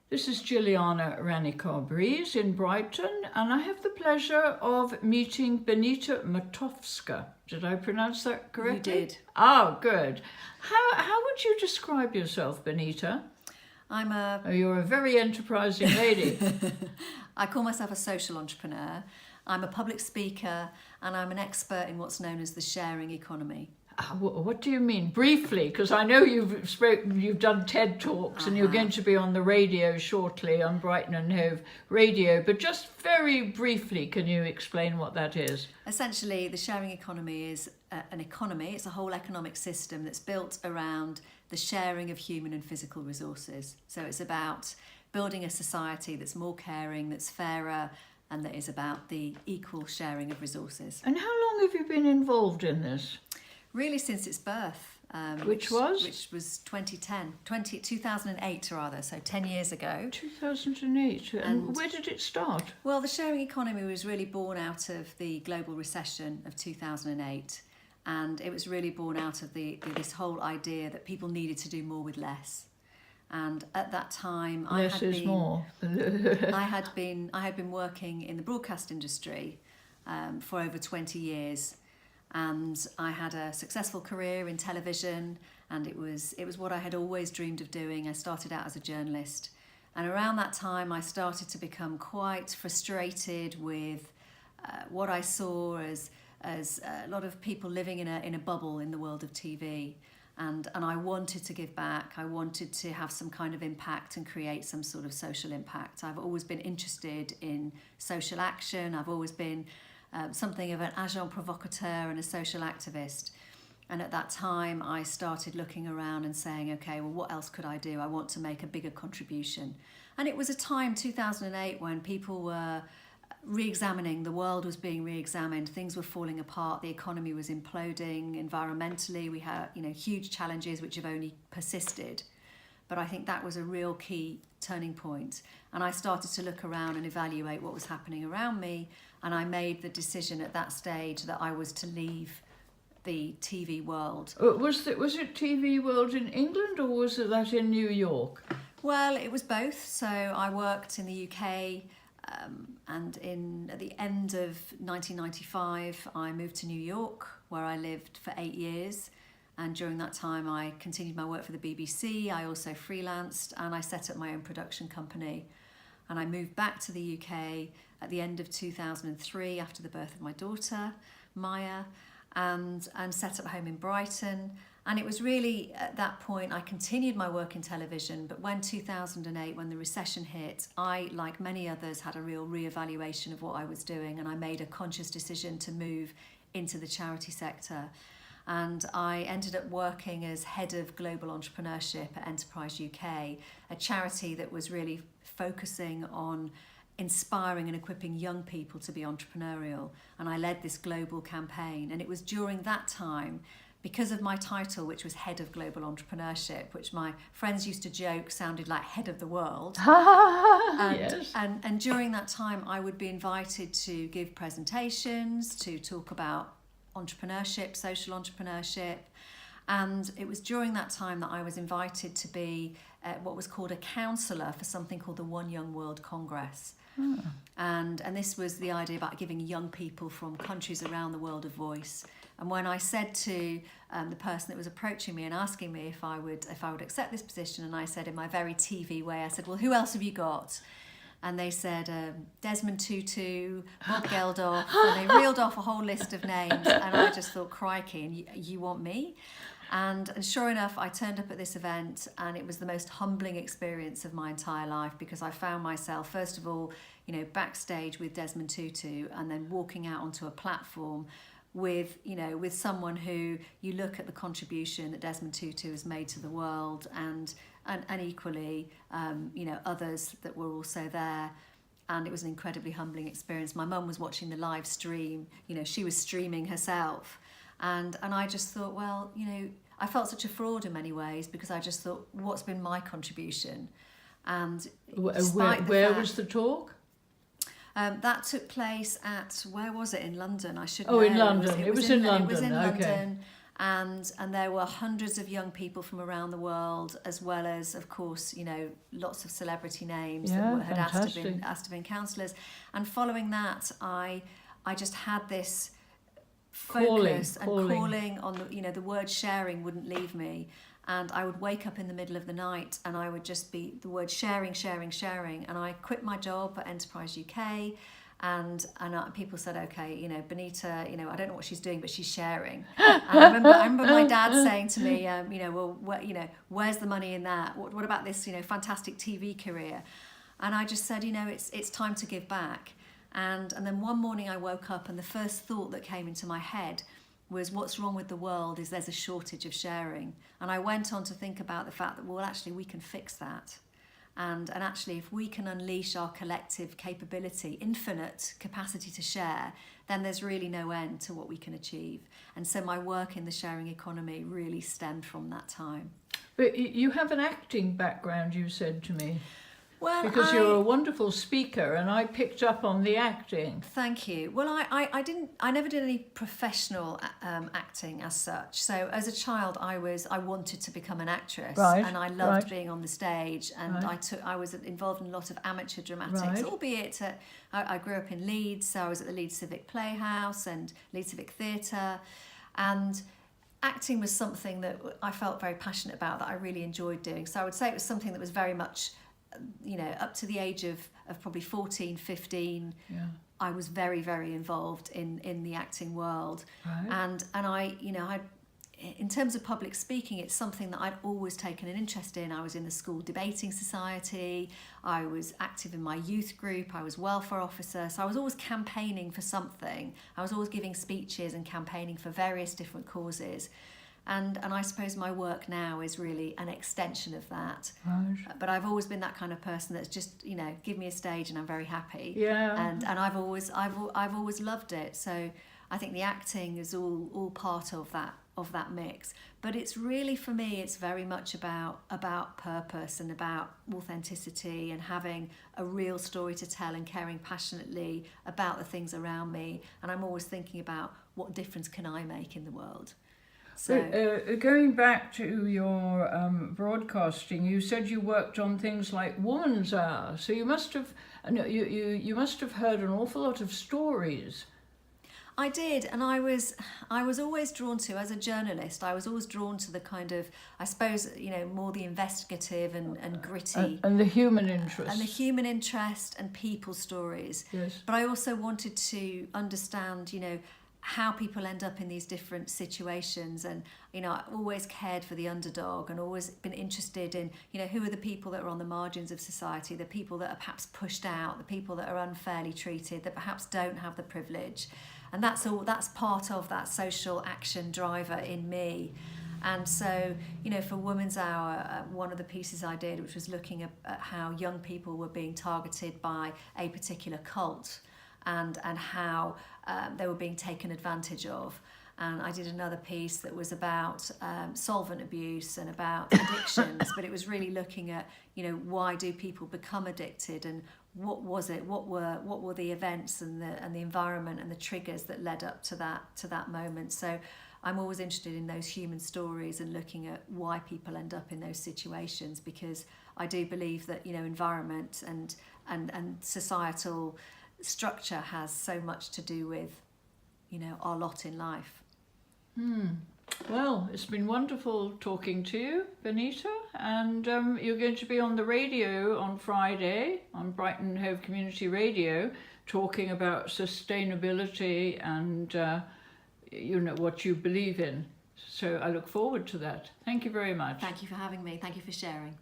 This is Jilliana Ranicar-Breese in Brighton, and I have the pleasure of meeting Benita Matofska. Did I pronounce that correctly? You did. Oh, good. How would you describe yourself, Benita? You're a very enterprising lady. I call myself a social entrepreneur. I'm a public speaker, and I'm an expert in what's known as the sharing economy. What do you mean? Briefly, because I know you've done TED Talks and you're going to be on the radio shortly on Brighton and Hove Radio, but just very briefly, can you explain what that is? Essentially, the sharing economy is an economy. It's a whole economic system that's built around the sharing of human and physical resources. So it's about building a society that's more caring, that's fairer, and that is about the equal sharing of resources. And how long have you been involved in this? Really since its birth. Which was? Which was 2008 rather, so 10 years ago. 2008. And where did it start? Well, the sharing economy was really born out of the global recession of 2008. And it was really born out of this whole idea that people needed to do more with less. And at that time, Less is more. I had been working in the broadcast industry for over 20 years. And I had a successful career in television, and it was what I had always dreamed of doing. I started out as a journalist, and around that time I started to become quite frustrated with what I saw as a lot of people living in a bubble in the world of TV, and I wanted to give back. I wanted to have some kind of impact and create some sort of social impact. I've always been interested in social action. I've always been something of an agent provocateur and a social activist. And at that time, I started looking around and saying, okay, well, what else could I do? I want to make a bigger contribution. And it was a time, 2008, when people were re-examining, the world was being re-examined, things were falling apart, the economy was imploding, environmentally, we had huge challenges which have only persisted. But I think that was a real key turning point. And I started to look around and evaluate what was happening around me. And I made the decision at that stage that I was to leave the TV world. Was it TV world in England, or was it that in New York? Well, it was both. So I worked in the UK, and at the end of 1995, I moved to New York, where I lived for 8 years. And during that time, I continued my work for the BBC. I also freelanced, and I set up my own production company. And I moved back to the UK at the end of 2003 after the birth of my daughter, Maya, and set up home in Brighton. And it was really at that point I continued my work in television, but when 2008, when the recession hit, I, like many others, had a real re-evaluation of what I was doing, and I made a conscious decision to move into the charity sector. And I ended up working as head of global entrepreneurship at Enterprise UK, a charity that was really focusing on inspiring and equipping young people to be entrepreneurial. And I led this global campaign. And it was during that time, because of my title, which was head of global entrepreneurship, which my friends used to joke sounded like head of the world. Yes. And during that time, I would be invited to give presentations, to talk about entrepreneurship, social entrepreneurship. And it was during that time that I was invited to be what was called a counsellor for something called the One Young World Congress. And this was the idea about giving young people from countries around the world a voice. And when I said to the person that was approaching me and asking me if I would accept this position, and I said in my very TV way, I said, well, who else have you got? And they said Desmond Tutu, Bob Geldof, and they reeled off a whole list of names. And I just thought, crikey, and you want me? And sure enough, I turned up at this event, and it was the most humbling experience of my entire life, because I found myself, first of all, backstage with Desmond Tutu, and then walking out onto a platform with someone who you look at the contribution that Desmond Tutu has made to the world, and equally, others that were also there. And it was an incredibly humbling experience. My mum was watching the live stream, she was streaming herself. And I just thought, well, I felt such a fraud in many ways, because I just thought, what's been my contribution? And where was the talk? That took place at, where was it? In London. I should know. Oh, in London. It was in London. It was in okay. London. And there were hundreds of young people from around the world, as well as, of course, you know, lots of celebrity names that had asked to have been counsellors. And following that, I just had this focus and calling on the, you know, the word sharing wouldn't leave me. And I would wake up in the middle of the night and I would just be the word sharing. And I quit my job at Enterprise UK. And people said, okay, you know, Benita, you know, I don't know what she's doing, but she's sharing. And I remember my dad saying to me, you know, well, where's the money in that? What about this, you know, fantastic TV career? And I just said, you know, it's time to give back. And then one morning I woke up and the first thought that came into my head was, what's wrong with the world is there's a shortage of sharing. And I went on to think about the fact that, well, actually we can fix that. And actually, if we can unleash our collective capability, infinite capacity to share, then there's really no end to what we can achieve. And so my work in the sharing economy really stemmed from that time. But you have an acting background, you said to me. Well, because you're a wonderful speaker, and I picked up on the acting. Thank you. Well, I never did any professional acting as such. So as a child, I wanted to become an actress, and I loved being on the stage. And I was involved in a lot of amateur dramatics, albeit I grew up in Leeds, so I was at the Leeds Civic Playhouse and Leeds Civic Theatre, and acting was something that I felt very passionate about, that I really enjoyed doing. So I would say it was something that was very much, you know, up to the age of probably 14, 15, I was very, very involved in the acting world. And I, you know, in terms of public speaking, it's something that I'd always taken an interest in. I was in the school debating society, I was active in my youth group, I was welfare officer, so I was always campaigning for something. I was always giving speeches and campaigning for various different causes. And I suppose my work now is really an extension of that. But I've always been that kind of person that's just, you know, give me a stage and I'm very happy. And I've always loved it. So I think the acting is all part of that mix. But it's really, for me, it's very much about purpose and about authenticity and having a real story to tell and caring passionately about the things around me. And I'm always thinking about, what difference can I make in the world? So, going back to your broadcasting, you said you worked on things like Woman's Hour. So you must have heard an awful lot of stories. I did, and I was always drawn to, as a journalist, I was always drawn to the kind of, I suppose, you know, more the investigative and gritty. And the human interest. And the human interest and people's stories. Yes. But I also wanted to understand, you know, how people end up in these different situations. And, you know, I've always cared for the underdog and always been interested in, you know, who are the people that are on the margins of society, the people that are perhaps pushed out, the people that are unfairly treated, that perhaps don't have the privilege. And that's part of that social action driver in me. And so, you know, for Women's Hour, one of the pieces I did, which was looking at how young people were being targeted by a particular cult, and how they were being taken advantage of. And I did another piece that was about solvent abuse and about addictions, but it was really looking at, you know, why do people become addicted, and what was it? What were the events and the environment and the triggers that led up to that moment? So I'm always interested in those human stories and looking at why people end up in those situations, because I do believe that, you know, environment and societal structure has so much to do with, you know, our lot in life. Well, it's been wonderful talking to you, Benita, and you're going to be on the radio on Friday on Brighton and Hove Community Radio, talking about sustainability and you know, what you believe in. So I look forward to that. Thank you very much. Thank you for having me. Thank you for sharing.